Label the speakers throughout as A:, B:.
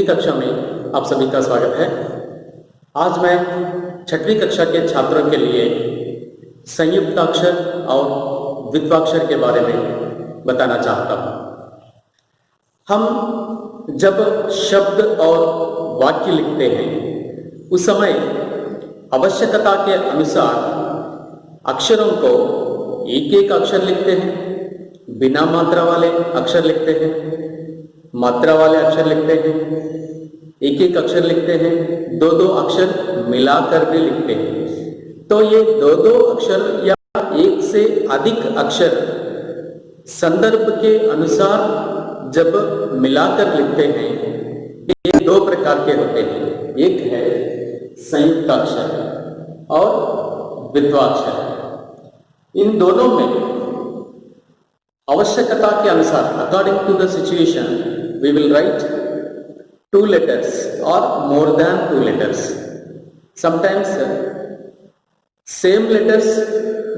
A: हिंदी कक्षा में आप सभी का स्वागत है। आज मैं 6वीं कक्षा के छात्रों के लिए संयुक्ताक्षर और द्वित्वाक्षर के बारे में बताना चाहता हूँ। हम जब शब्द और वाक्य लिखते हैं उस समय आवश्यकता के अनुसार अक्षरों को एक एक अक्षर लिखते हैं, बिना मात्रा वाले अक्षर लिखते हैं, मात्रा वाले अक्षर लिखते हैं, एक एक अक्षर लिखते हैं, दो दो अक्षर मिलाकर भी लिखते हैं। तो ये दो दो अक्षर या एक से अधिक अक्षर संदर्भ के अनुसार जब मिलाकर लिखते हैं ये दो प्रकार के होते हैं। एक है संयुक्ताक्षर और द्वित्वाक्षर। इन दोनों में आवश्यकता के अनुसार according to the situation we will write two letters or more than two letters. Sometimes same letters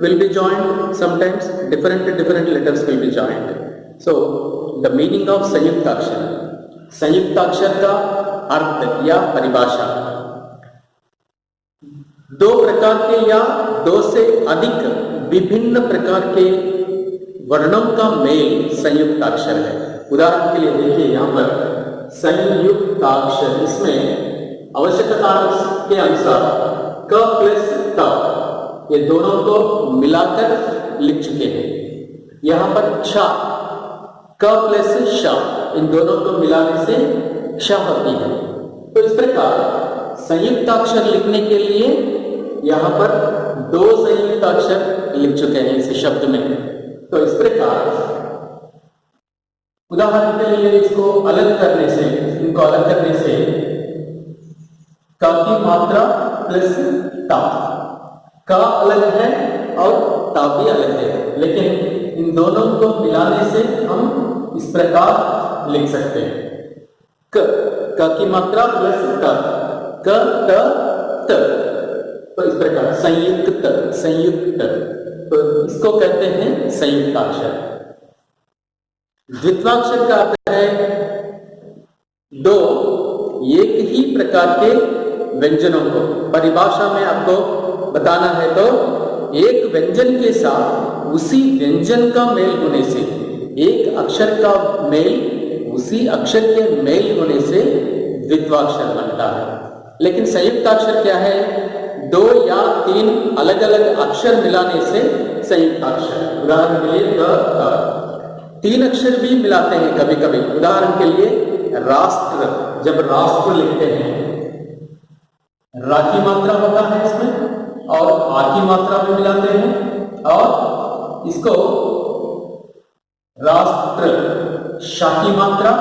A: will be joined, sometimes different letters will be joined. So the meaning of संयुक्ताक्षर का अर्थ या परिभाषा, दो प्रकार के या दो से अधिक विभिन्न प्रकार के वर्णों का मेल संयुक्ताक्षर है। उदाहरण के लिए देखिए यहाँ पर संयुक्ताक्षर, इसमें आवश्यकता के अनुसार क प्लस ट ये दोनों को मिलाकर लिख चुके हैं। यहाँ पर छ क प्लस श इन दोनों को मिलाने से क्ष होती है। तो इस प्रकार संयुक्ताक्षर लिखने के लिए यहाँ पर दो संयुक्ताक्षर लिख चुके हैं इस शब्द में। तो इस प्रकार उदाहरण के लिए इसको अलग करने से, इनको अलग करने से क की मात्रा प्लस टा, का अलग है और टा भी अलग है, लेकिन इन दोनों को मिलाने से हम इस प्रकार लिख सकते हैं क की मात्रा प्लस ट, क ट त। तो इस प्रकार संयुक्त, तो इसको कहते हैं संयुक्ताक्षर। द्वित्वाक्षर का अर्थ है दो एक ही प्रकार के व्यंजनों को। परिभाषा में आपको बताना है तो एक व्यंजन के साथ उसी व्यंजन का मेल होने से, एक अक्षर का मेल उसी अक्षर के मेल होने से द्वित्वाक्षर बनता है। लेकिन संयुक्ताक्षर क्या है? दो या तीन अलग अलग अक्षर मिलाने से संयुक्ताक्षर। उदाहरण के लिए क तीन अक्षर भी मिलाते हैं कभी कभी। उदाहरण के लिए राष्ट्र, जब राष्ट्र लिखते हैं रा की मात्रा होता है इसमें और आ की मात्रा भी मिलाते हैं और इसको राष्ट्र शा की मात्रा,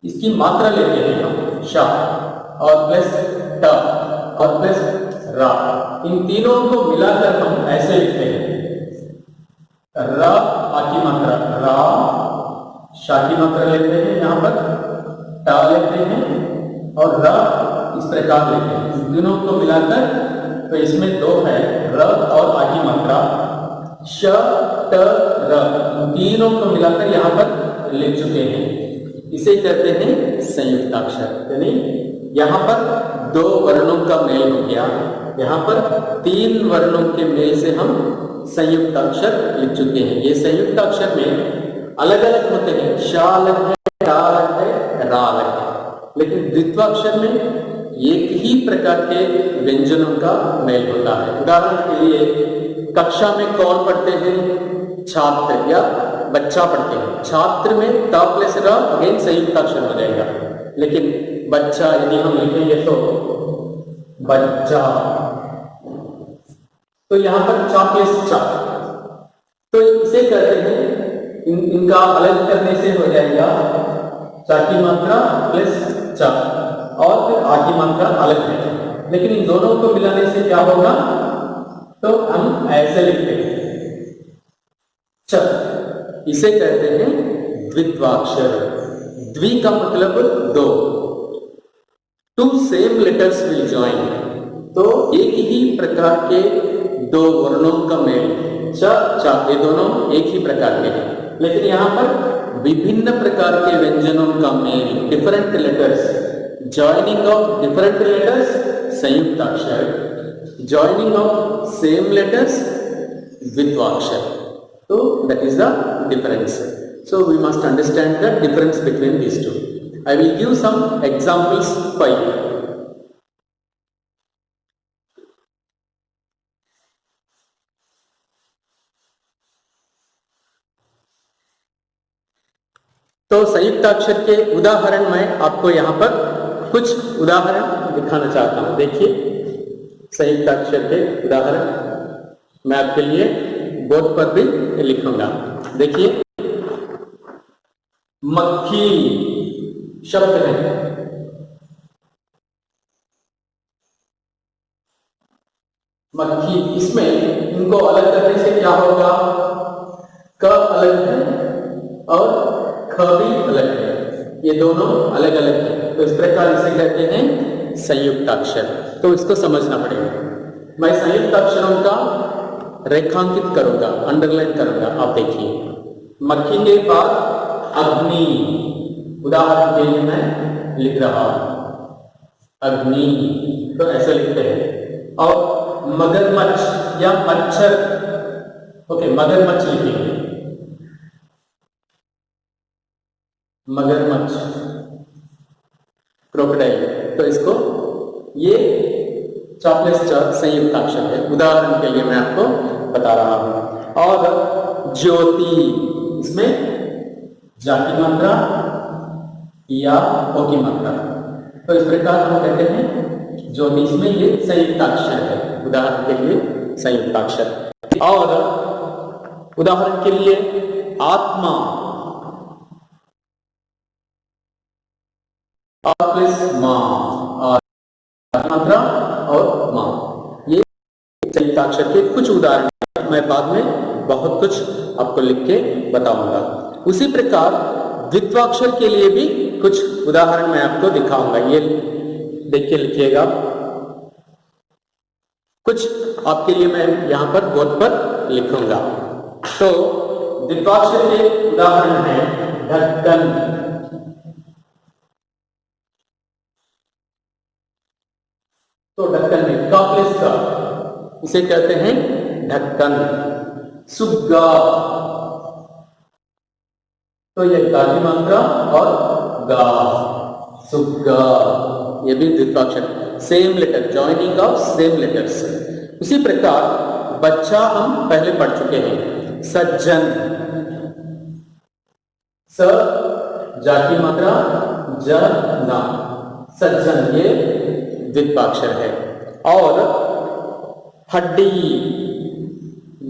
A: इसकी मात्रा लेते हैं हम शा और प्लस ट और प्लस रा। इन तीनों को मिलाकर हम ऐसे लिखते हैं र आ की मात्रा रा, शा की मात्रा लेते हैं, यहाँ पर टा लेते हैं और र इस प्रकार लेते हैं। इस दोनों को मिलाकर तो इसमें दो है र और आ की मात्रा श ट र, तीनों को मिलाकर यहाँ पर लिख चुके हैं। इसे कहते हैं संयुक्ताक्षर। यानी यहाँ पर दो वर्णों का मेल हो गया, यहाँ पर तीन वर्णों के मेल से हम संयुक्ताक्षर लिख चुके हैं। ये संयुक्ताक्षर में अलग अलग होते हैं, शा अलग है, टा अलग है, रा अलग है, लेकिन द्वित्वाक्षर में एक ही प्रकार के व्यंजनों का मेल होता है। उदाहरण के लिए कक्षा में कौन पढ़ते हैं? छात्र या बच्चा पढ़ते हैं। छात्र में टा प्लस रा अगेन संयुक्ताक्षर हो जाएगा, लेकिन बच्चा यदि हम लिखेंगे तो बच्चा, तो यहाँ पर चा प्लस चा, तो इसे कहते हैं इनका अलग करने से हो जाएगा चा की मात्रा प्लस चा और फिर आ की मात्रा अलग है, लेकिन इन दोनों को मिलाने से क्या होगा? तो हम ऐसे लिखते हैं च। इसे कहते हैं द्वित्वाक्षर। द्वि का मतलब दो, two same letters will join, तो एक ही प्रकार के दो वर्णों का मेल च चा, ये दोनों एक ही प्रकार के हैं। लेकिन यहाँ पर विभिन्न प्रकार के व्यंजनों का मेल, different letters, joining of different letters संयुक्ताक्षर, जॉइनिंग ऑफ सेम लेटर्स द्वित्वाक्षर. So that is the difference. So we must understand the difference between these two. I will give some examples for you. तो संयुक्ताक्षर के उदाहरण मैं आपको यहाँ पर कुछ उदाहरण दिखाना चाहता हूँ. देखिए संयुक्ताक्षर के उदाहरण मैं आपके लिए बोर्ड पर भी लिखूंगा. देखिए मक्खी शब्द है, मक्खी. इसमें इनको अलग करने से क्या होगा? क अलग है और ख भी अलग है, ये दोनों अलग अलग है. तो इस प्रकार इसे कहते हैं संयुक्ताक्षर. तो इसको समझना पड़ेगा. मैं संयुक्ताक्षरों का रेखांकित करूंगा, अंडरलाइन करूंगा. आप देखिए मक्खी के बाद अग्नि, उदाहरण के लिए मैं लिख रहा हूं अग्नि, तो ऐसे लिखते हैं. और मगरमच्छ या मच्छर, ओके मगरमच्छ लिखेंगे, मगरमच्छ, क्रोकोडाइल. तो इसको ये चाप्लेस संयुक्ताक्षर है. उदाहरण के लिए मैं आपको बता रहा हूं. और ज्योति, इसमें जा की मात्रा या ओ की मात्रा. तो इस प्रकार हम कहते हैं ज्योति, इसमें ये संयुक्ताक्षर है. उदाहरण के लिए संयुक्ताक्षर. और उदाहरण के लिए आत्मा, मां, और मात्रा और मां. ये संयुक्ताक्षर के कुछ उदाहरण. मैं बाद में बहुत कुछ आपको लिख के बताऊंगा. उसी प्रकार द्वित्वाक्षर के लिए भी कुछ उदाहरण मैं आपको दिखाऊंगा. ये देखिए लिखिएगा. कुछ आपके लिए मैं यहां पर बोर्ड पर लिखूंगा. तो द्वित्वाक्षर के उदाहरण है ढक्कन. तो ढक्कन में काप्लेस का, इसे कहते हैं ढक्कन. सुग्गा, तो ये गा की मात्रा और गा, सुग्गा, ये भी द्वित्वाक्षर. Same letter, joining of same letters. उसी प्रकार बच्चा हम पहले पढ़ चुके हैं. सज्जन, स जा की मात्रा ज ना, सज्जन, ये द्वित्वाक्षर है. और हड्डी,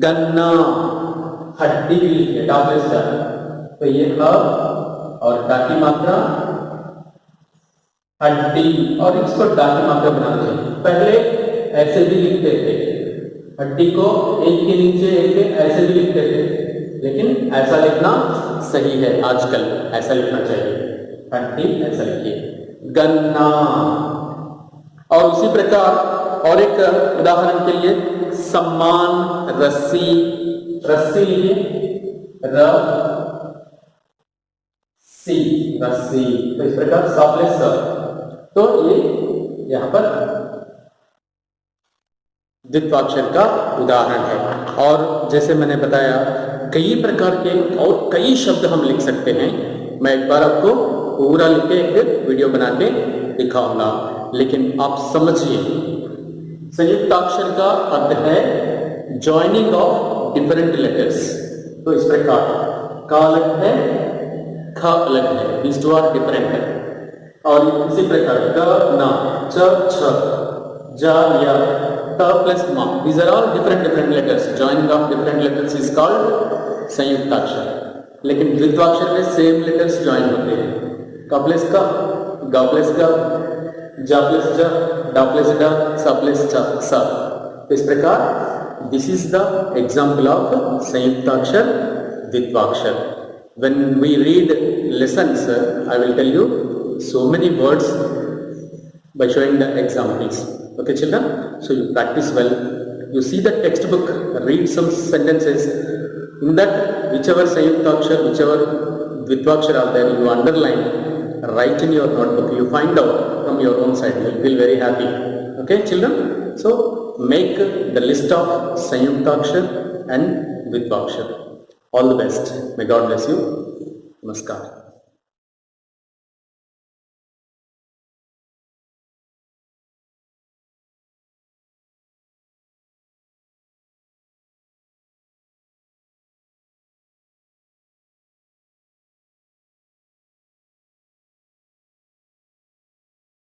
A: गन्ना, हड्डी भी लिखिए डाप्लेस का. तो ये ह और डा की मात्रा हड्डी, और इसको डा की मात्रा बनाना चाहिए. पहले ऐसे भी लिखते थे, हड्डी को एक के नीचे एक ऐसे भी लिखते थे, लेकिन ऐसा लिखना सही है. आजकल ऐसा लिखना चाहिए, हड्डी ऐसा लिखिए. गन्ना. और उसी प्रकार और एक उदाहरण के लिए सम्मान, रस्सी, रस्सी लिखिए, रस्सी, रस्सी. तो इस प्रकार साप्लेस. तो ये यहां पर द्वित्वाक्षर का उदाहरण है. और जैसे मैंने बताया कई प्रकार के और कई शब्द हम लिख सकते हैं. मैं एक बार आपको पूरा लिख के एक वीडियो बना के दिखाऊंगा, लेकिन आप समझिए संयुक्ताक्षर का अर्थ है जॉइनिंग ऑफ डिफरेंट लेटर्स. तो इस प्रकार का अलग है, ख अलग है, these two are different. और इसी प्रकार ग, ना, च, छ, ज, य, त प्लस मा, these are all different letters. Joining of different letters is called संयुक्ताक्षर. लेकिन द्वित्वाक्षर में सेम लेटर्स ज्वाइन होते हैं. क प्लस का, ग प्लस का, जा प्लस ज, डा प्लस ड, स प्लस स. इस प्रकार this is the example of संयुक्ताक्षर, द्वित्वाक्षर. When we read lessons, I will tell you so many words by showing the examples. Okay, children? So you practice well. You see the textbook, read some sentences. In that, whichever Sayuktakshar, whichever Dvitvakshara are there, you underline, write in your notebook, you find out from your own side, you will feel very happy. Okay children, so make the list of Sanyuktakshar and Dvitvakshar. All the best. May God bless you. Namaskar.